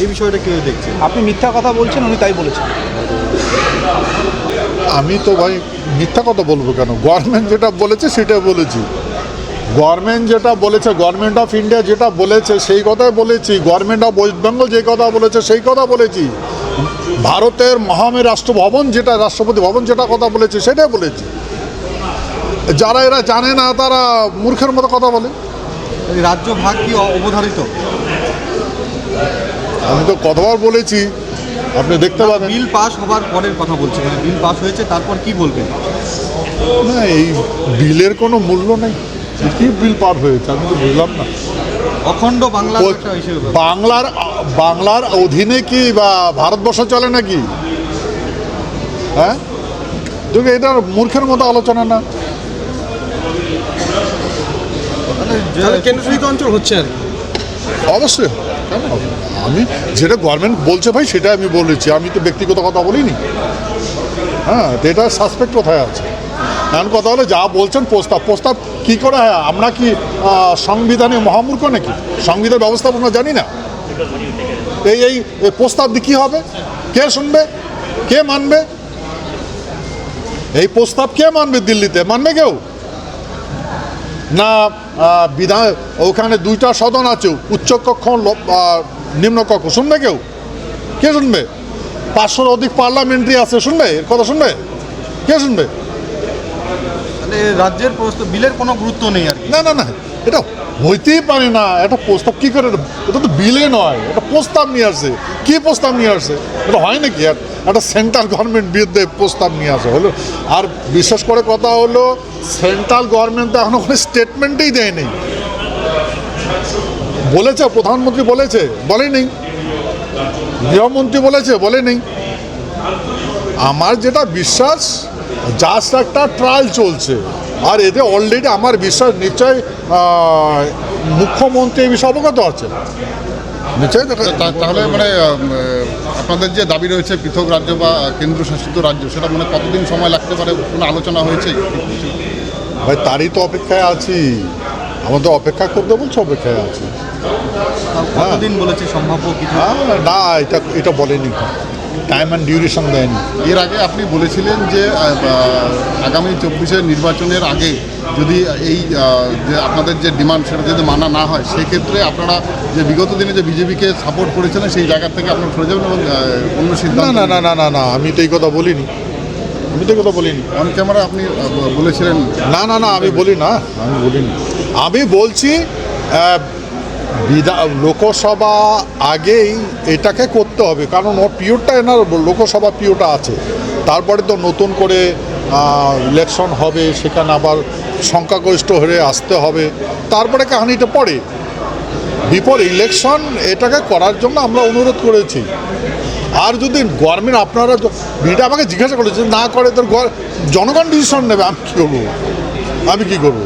এই বিষয়টা কেউ দেখছে? আপনি মিথ্যা কথা বলছেন, উনি তাই বলেছেন। আমি তো ভাই মিথ্যা কথা বলবো কেন? গভর্নমেন্ট যেটা বলেছে সেটা বলেছি। গভর্নমেন্ট যেটা বলেছে, গভর্নমেন্ট অফ ইন্ডিয়া যেটা বলেছে সেই কথাই বলেছি। গভর্নমেন্ট অফ ওয়েস্ট বেঙ্গল যে কথা বলেছে সেই কথা বলেছি। ভারতের মহামের রাষ্ট্রভবন যেটা, রাষ্ট্রপতি ভবন যেটা কথা বলেছে সেটাই বলেছি। যারা এরা জানে না তারা মূর্খের মতো কথা বলে। এই রাজ্য ভাগ কি অবধারিত? আমি তো কতবার বলেছি, আপনি দেখতে পাবেন। বিল পাস হবার পরের কথা বলছি, মানে বিল পাস হয়েছে তারপর কি বলবেন? না, এই বিলের কোনো মূল্য নেই। কি বিল পার হয়েছে আমি তো বুঝলাম না। অখণ্ড বাংলার একটা হিসেবে বাংলার অধীনে কি বা ভারতবর্ষ চলে নাকি? হ্যাঁ, দেখে এটা মূর্খের মতো আলোচনা না। কেন্দ্রশাসিত অঞ্চল হচ্ছে আর কি। অবশ্যই, কেন হবে? আমি যেটা গভর্নমেন্ট বলছে ভাই সেটা আমি বলেছি, আমি তো ব্যক্তিগত কথা বলিনি। হ্যাঁ, তো এটা সাসপেক্ট কোথায় আছে? এমন কথা হলো যা বলছেন প্রস্তাব কী করে হয়? আমরা কি সংবিধানে মহামূর্খ নাকি? সংবিধান ব্যবস্থা আমরা জানি না? এই প্রস্তাব দিয়ে কী হবে? কে শুনবে? কে মানবে? এই প্রস্তাব কে মানবে? দিল্লিতে মানবে কেউ? না বিধান ওখানে দুইটা সদন আছে, উচ্চকক্ষ নিম্নকক্ষ, শুনবে কেউ? কে শুনবে? 500-র অধিক পার্লামেন্টারি আছে, শুনবে? এর কথা শুনবে? কে শুনবে? মানে রাজ্যের বিলের কোনো গুরুত্ব নেই আর কি। না, এটা হইতেই পারে না। একটা প্রস্তাব কী করে? এটা তো বিলে নয়, এটা প্রস্তাব নিয়ে আসছে। কী প্রস্তাব নিয়ে আসছে? এটা হয় নাকি? একটা সেন্ট্রাল গভর্নমেন্ট বিরুদ্ধে প্রস্তাব নিয়ে আসা হলো। আর বিশেষ করে কথা হলো, সেন্ট্রাল গভর্নমেন্ট তো এখনো কোনো স্টেটমেন্টেই দেয়নি। বলেছে প্রধানমন্ত্রী, বলেছে? বলেনি। গৃহমন্ত্রী বলেছে? বলেনি। আমার যেটা বিশ্বাস, জাস্ট একটা ট্রায়াল চলছে, আর এতে অলরেডি আমার বিশ্বাস নিশ্চয় মুখ্যমন্ত্রী এই বিষয়ে অবগত আছে নিশ্চয়ই। তাহলে মানে আপনাদের যে দাবি রয়েছে পৃথক রাজ্য বা কেন্দ্রশাসিত রাজ্য, সেটা মানে কতদিন সময় লাগতে পারে? কোনো আলোচনা হয়েছে? ভাই তারই তো অপেক্ষায় আছি। আমাদের অপেক্ষা করতে বলছে, অপেক্ষায় আছি। কতদিন বলেছে সম্ভাব্য কিছু? না, এটা বলেনি, টাইম অ্যান্ড ডিউরেশন দেয়নি। এর আগে আপনি বলেছিলেন যে আগামী 24-এর নির্বাচনের আগে যদি এই যে আপনাদের যে ডিমান্ড সেটা যদি মানা না হয়, সেক্ষেত্রে আপনারা যে বিগত দিনে যে বিজেপিকে সাপোর্ট করেছিলেন সেই জায়গা থেকে আপনারা সরে যাবেন এবং অন্য সিদ্ধান্ত। না, আমি তো এই কথা বলিনি। অন ক্যামেরা আপনি বলেছিলেন। না, আমি বলিনি। আমি বলছি লোকসভা আগেই এটাকে করতে হবে, কারণ ওর পিরিয়ডটা এনার লোকসভা পিরিয়ডটা আছে। তারপরে তো নতুন করে ইলেকশন হবে, সেখানে আবার সংখ্যাগরিষ্ঠ হয়ে আসতে হবে, তারপরে কাহিনিটা পড়ে। বিফোর ইলেকশন এটাকে করার জন্য আমরা অনুরোধ করেছি। আর যদি গভর্নমেন্ট, আপনারা এটা আমাকে জিজ্ঞাসা করেছেন, না করে তোর জনগণ ডিসিশন নেবে, আমি কী করবো?